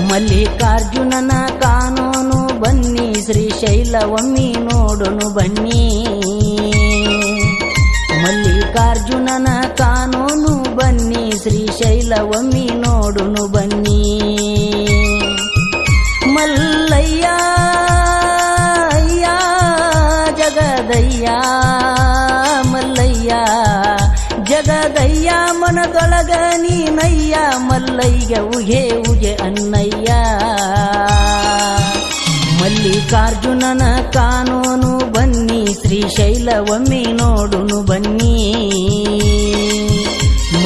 ಮಲ್ಲಿಕಾರ್ಜುನನ ಕಾನೂನು ಬನ್ನಿ ಶ್ರೀಶೈಲ ಒಮ್ಮಿ ನೋಡೋನು ಬನ್ನಿ ಮಲ್ಲಿಕಾರ್ಜುನನ ಕಾನೂನು ಬನ್ನಿ ಶ್ರೀಶೈಲ ಒಮ್ಮಿ ನೋಡೋನು ಬನ್ನಿ ಮಲ್ಲಯ್ಯ ಅಯ್ಯ ಜಗದಯ್ಯ ಮಲ್ಲಯ್ಯ ಜಗದಯ್ಯ ಮನದೊಳಗ ನೀನಯ್ಯ ಮಲ್ಲಯ್ಯ ಉಗೆ ಉಗೆ ಅನ್ನಯ್ಯ ಮಲ್ಲಿಕಾರ್ಜುನನ ಕಾನೂನು ಬನ್ನಿ ಶ್ರೀಶೈಲ ಒಮ್ಮೆ ನೋಡುನು ಬನ್ನಿ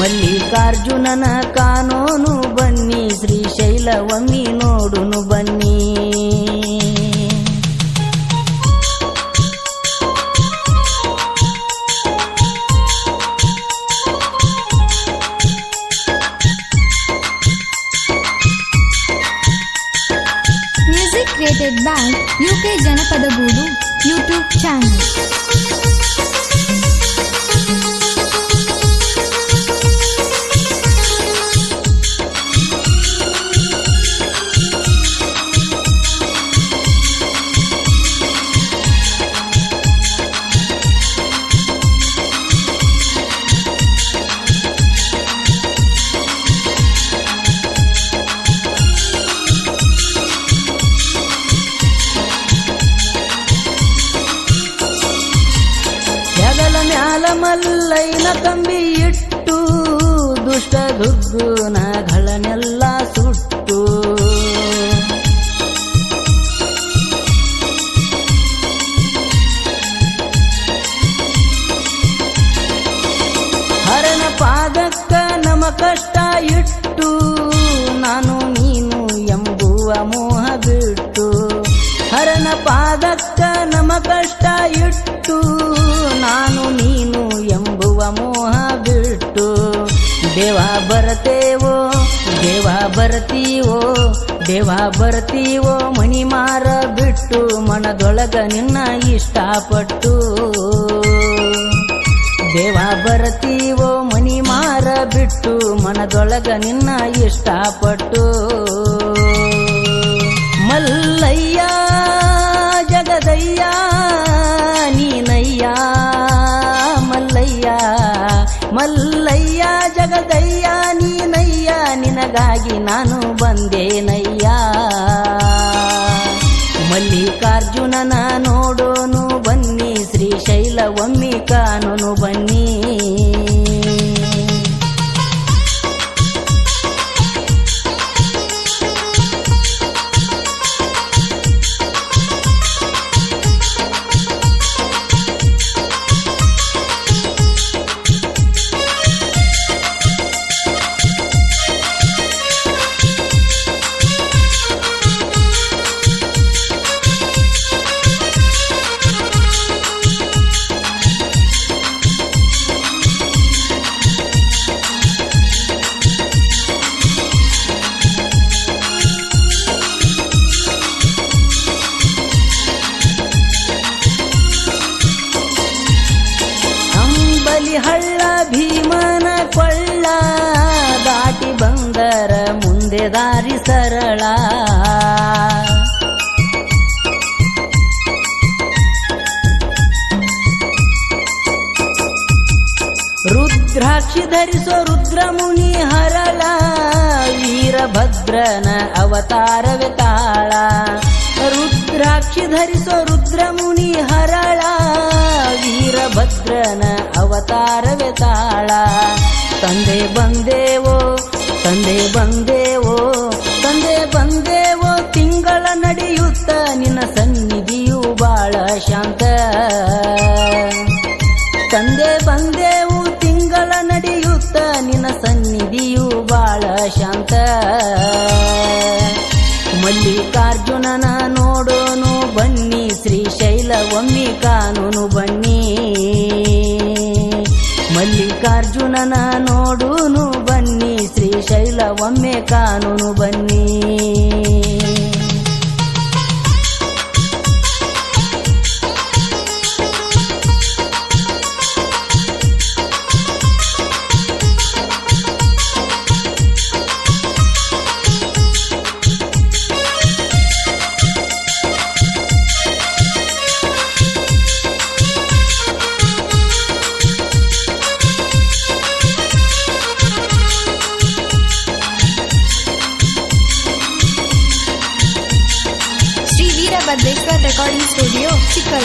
ಮಲ್ಲಿಕಾರ್ಜುನನ ಕಾನೂನು ಬನ್ನಿ ಶ್ರೀಶೈಲ ಒಮ್ಮೆ ನೋಡುನು ಬನ್ನಿ Created by UK Janapada Guru YouTube channel. ಮಲ್ಲೈನ ಕಂಬಿ ಇಟ್ಟು ದುಷ್ಟ ದುರ್ಗುಣಗಳನ್ನೆಲ್ಲ ಸುಟ್ಟು ಹರನ ಪಾದಕ್ಕ ನಮ ಕಷ್ಟ ಇಟ್ಟು ನಾನು ನೀನು ಎಂಬುವ ಮೋಹ ಬಿಟ್ಟು ಹರನ ಪಾದಕ್ಕ ನಮ ಕಷ್ಟ ಇಟ್ಟು ನಾನು ನೀನು ಎಂಬುವ ಮೋಹ ಬಿಟ್ಟು ದೇವ ಬರತೇವೋ ದೇವ ಬರ್ತೀವೋ ಮಣಿಮಾರ ಬಿಟ್ಟು ಮನದೊಳಗ ನಿನ್ನ ಇಷ್ಟಪಟ್ಟು ದೇವ ಬರತೀವೋ ಮಣಿಮಾರ ಬಿಟ್ಟು ಮನದೊಳಗ ನಿನ್ನ ಇಷ್ಟಪಟ್ಟು ಮಲ್ಲಯ್ಯ ಜಗದಯ್ಯ ನೀನಯ್ಯ ಮಲ್ಲಯ್ಯ ಜಗದಯ್ಯ ನೀನಯ್ಯ ನಿನಗಾಗಿ ನಾನು ಬಂದೇನಯ್ಯ ಮಲ್ಲಿಕಾರ್ಜುನನ ನೋಡೋನು ಬನ್ನಿ ಶ್ರೀಶೈಲ ಒಮ್ಮಿ ಕಾನೂನು ಬನ್ನಿ ಹಳ್ಳ ಭೀಮನ ಕೊಳ್ಳ ದಾಟಿ ಬಂದರ ಮುಂದೆ ದಾರಿ ಸರಳ ರುದ್ರಾಕ್ಷಿ ಧರಿಸೋ ರುದ್ರಮುನಿ ಹರಳ ವೀರಭದ್ರನ ಅವತಾರವೇ ತಾಳ ರುದ್ರಾಕ್ಷಿ ಧರಿಸೋ ರುದ್ರಮುನಿ ಹರಳ ವೀರಭದ್ರನ ಅವತಾರವೇ ತಾಳ ತಂದೆ ಬಂದೇವೋ ತಿಂಗಳ ನಡೆಯುತ್ತ ನಿನ್ನ ಸನ್ನಿಧಿಯು ಬಾಳ ಶಾಂತ ತಂದೆ ಬಂದೇವು ತಿಂಗಳ ನಡೆಯುತ್ತ ನಿನ್ನ ಸನ್ನಿಧಿಯು ಬಾಳ ಶಾಂತ ಮಲ್ಲಿಕಾರ್ಜುನನ ನೋಡೋನು ಬನ್ನಿ ಶ್ರೀಶೈಲ ಒಮ್ಮಿ ಕಾನೂನು ಬನ್ನಿ ಮಲ್ಲಿಕಾರ್ಜುನನ ನೋಡೋನು ಬನ್ನಿ ಶ್ರೀಶೈಲ ಒಮ್ಮೆ ಕಾನೂನು ಬನ್ನಿ ಭದ್ರೇಶ್ವರ್ ರೆಕಾರ್ಡಿಂಗ್ ಸ್ಟುಡಿಯೋ ಚಿಕ್ಕಲ.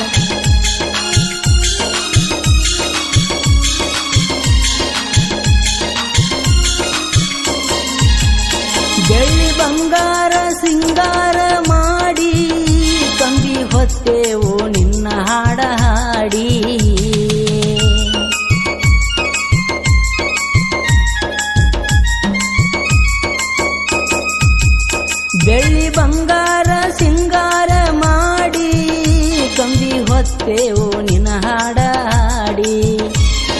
ಬೆಳ್ಳಿ ಬಂಗಾರ ಸಿಂಗಾರ ಮಾಡಿ ಕಂಬಿ ಹೊತ್ತೇವು ನಿನ್ನ ಹಾಡ ಹಾಡಿ. ಬೆಳ್ಳಿ ಬಂಗಾರ ಸಿಂಗಾರ ಮಾಡಿ ಕಂಬಿ ಹೊತ್ತೇವು ನಿನ್ನ ಹಾಡ ಹಾಡಿ.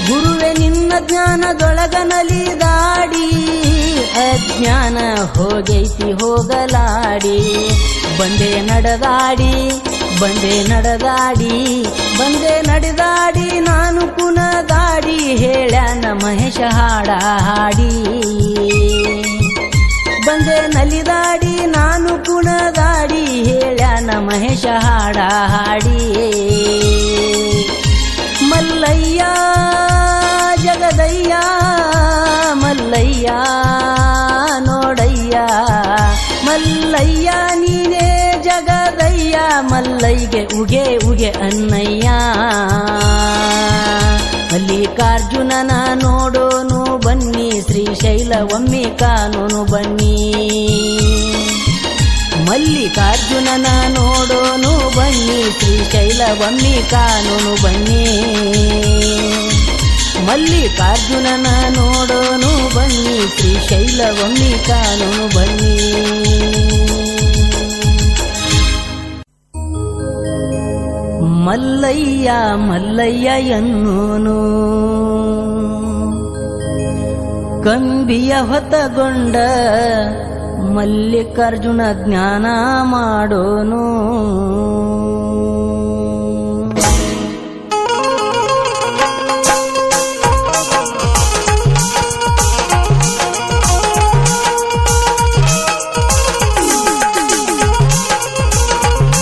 ಗುರುವೆ ನಿನ್ನ ಜ್ಞಾನದೊಳಗನಲಿದಾಡಿ ಅಜ್ಞಾನ ಹೋಗೈತಿ ಹೋಗಲಾಡಿ. ಬಂದೆ ನಡೆದಾಡಿ ಬಂದೆ ನಡೆದಾಡಿ ಬಂದೆ ನಡೆದಾಡಿ ನಾನು ಕುನದಾಡಿ ಹೇಳ್ಯಾನ ಮಹೇಶ ಹಾಡ ಹಾಡಿ. ಬಂದೆ ನಲಿದಾಡಿ ನಾನು ಕುಣದಾಡಿ ಹೇಳ್ಯಾನ ಮಹೇಶ ಹಾಡ ಹಾಡಿ. ಮಲ್ಲಯ್ಯ ಜಗದಯ್ಯ ಮಲ್ಲಯ್ಯ ನೋಡಯ್ಯ ಮಲ್ಲಯ್ಯ ನೀನೇ ಜಗದಯ್ಯ ಮಲ್ಲಯ್ಯಗೆ ಉಗೆ ಉಗೆ ಅನ್ನಯ್ಯ. ಮಲ್ಲಿಕಾರ್ಜುನನ ನೋಡೋನು ಬನ್ನಿ ಶ್ರೀಶೈಲ ಒಮ್ಮೆ ಕಾನೂನು ಬನ್ನಿ. ಮಲ್ಲಿಕಾರ್ಜುನನ ನೋಡೋನು ಬನ್ನಿ ಶ್ರೀಶೈಲ ಒಮ್ಮೆ ಕಾನೂನು ಬನ್ನಿ. ಮಲ್ಲಿಕಾರ್ಜುನನ ನೋಡೋನು ಬನ್ನಿ ಶ್ರೀಶೈಲ ಒಮ್ಮೆ ಕಾನೂನು ಬನ್ನಿ. ಮಲ್ಲಯ್ಯ ಮಲ್ಲಯ್ಯ ಎನ್ನೋನು ಕಂಬಿಯ ಹೊತ್ತಗೊಂಡ ಮಲ್ಲಿಕಾರ್ಜುನ ಜ್ಞಾನ ಮಾಡೋನು.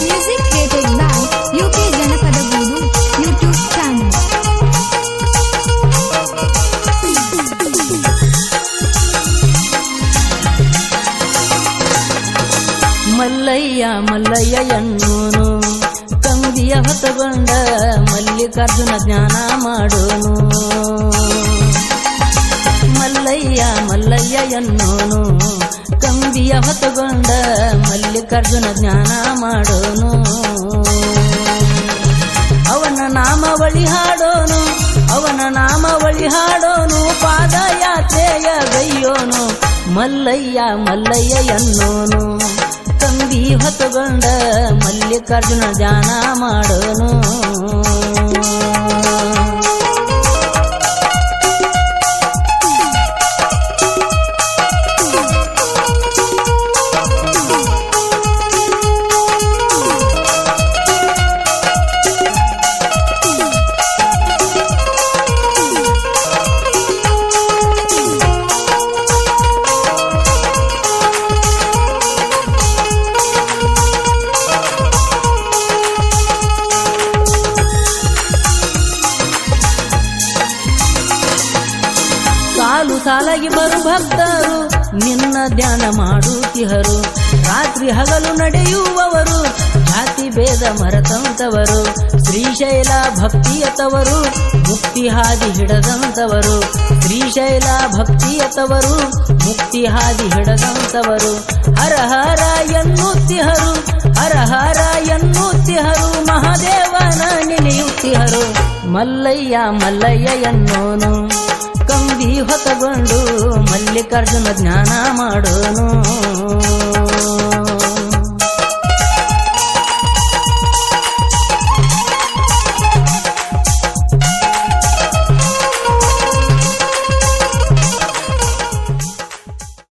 ಮ್ಯೂಸಿಕ್ ಕ್ರಿಯೇಟೆಡ್ ಬೈ ಯುಕೆ ಜನಪದ ಗೂಡು ಯೂಟ್ಯೂಬ್ ಚಾನಲ್. ಮಲ್ಲಯ್ಯ ಮಲ್ಲಯ್ಯ ಎನ್ನೋನು ಕಂಬಿಯ ಹೊತ್ತಗೊಂಡ ಮಲ್ಲಿಕಾರ್ಜುನ ಜ್ಞಾನ ಮಾಡೋನು. ಮಲ್ಲಯ್ಯ ಮಲ್ಲಯ್ಯ ಎನ್ನೋನು ಕಂಬಿಯ ಹೊತ್ತಗೊಂಡ ಮಲ್ಲಿಕಾರ್ಜುನ ಜ್ಞಾನ ಮಾಡೋನು. ಅವನ ನಾಮಾವಳಿ ಹಾಡೋನು ಅವನ ನಾಮಾವಳಿ ಹಾಡೋನು ಪಾದಯಾತ್ರೆಯ ಗೈಯೋನು. ಮಲ್ಲಯ್ಯ ಮಲ್ಲಯ್ಯ ಎನ್ನೋನು ಕಂಬಿ ಹೊತ್ತಗೊಂಡ ಮಲ್ಲಿಕಾರ್ಜುನ ಧ್ಯಾನ ಮಾಡೋನು. ಸಾಲು ಸಾಲಾಗಿ ಬರು ಭಕ್ತರು ನಿನ್ನ ಧ್ಯಾನ ಮಾಡುತ್ತಿಹರು. ರಾತ್ರಿ ಹಗಲು ನಡೆಯುವವರು ಜಾತಿ ಭೇದ ಮರೆತಂತವರು. ಶ್ರೀಶೈಲ ಭಕ್ತಿಯತವರು ಮುಕ್ತಿ ಹಾದಿ ಹಿಡದಂತವರು. ಶ್ರೀಶೈಲ ಭಕ್ತಿಯತವರು ಮುಕ್ತಿ ಹಾದಿ ಹಿಡದಂತವರು. ಹರ ಹರ ಎನ್ನುತ್ತಿಹರು ಹರ ಹರ ಎನ್ನುತ್ತಿಹರು ಮಹಾದೇವನ ನೆನೆಯುತ್ತಿಹರು. ಮಲ್ಲಯ್ಯ ಮಲ್ಲಯ್ಯ ಎನ್ನೋನು ಕಂಬಿ ಹೊತ್ತಗೊಂಡು ಮಲ್ಲಿಕಾರ್ಜುನ ಜ್ಞಾನ ಮಾಡೋನು.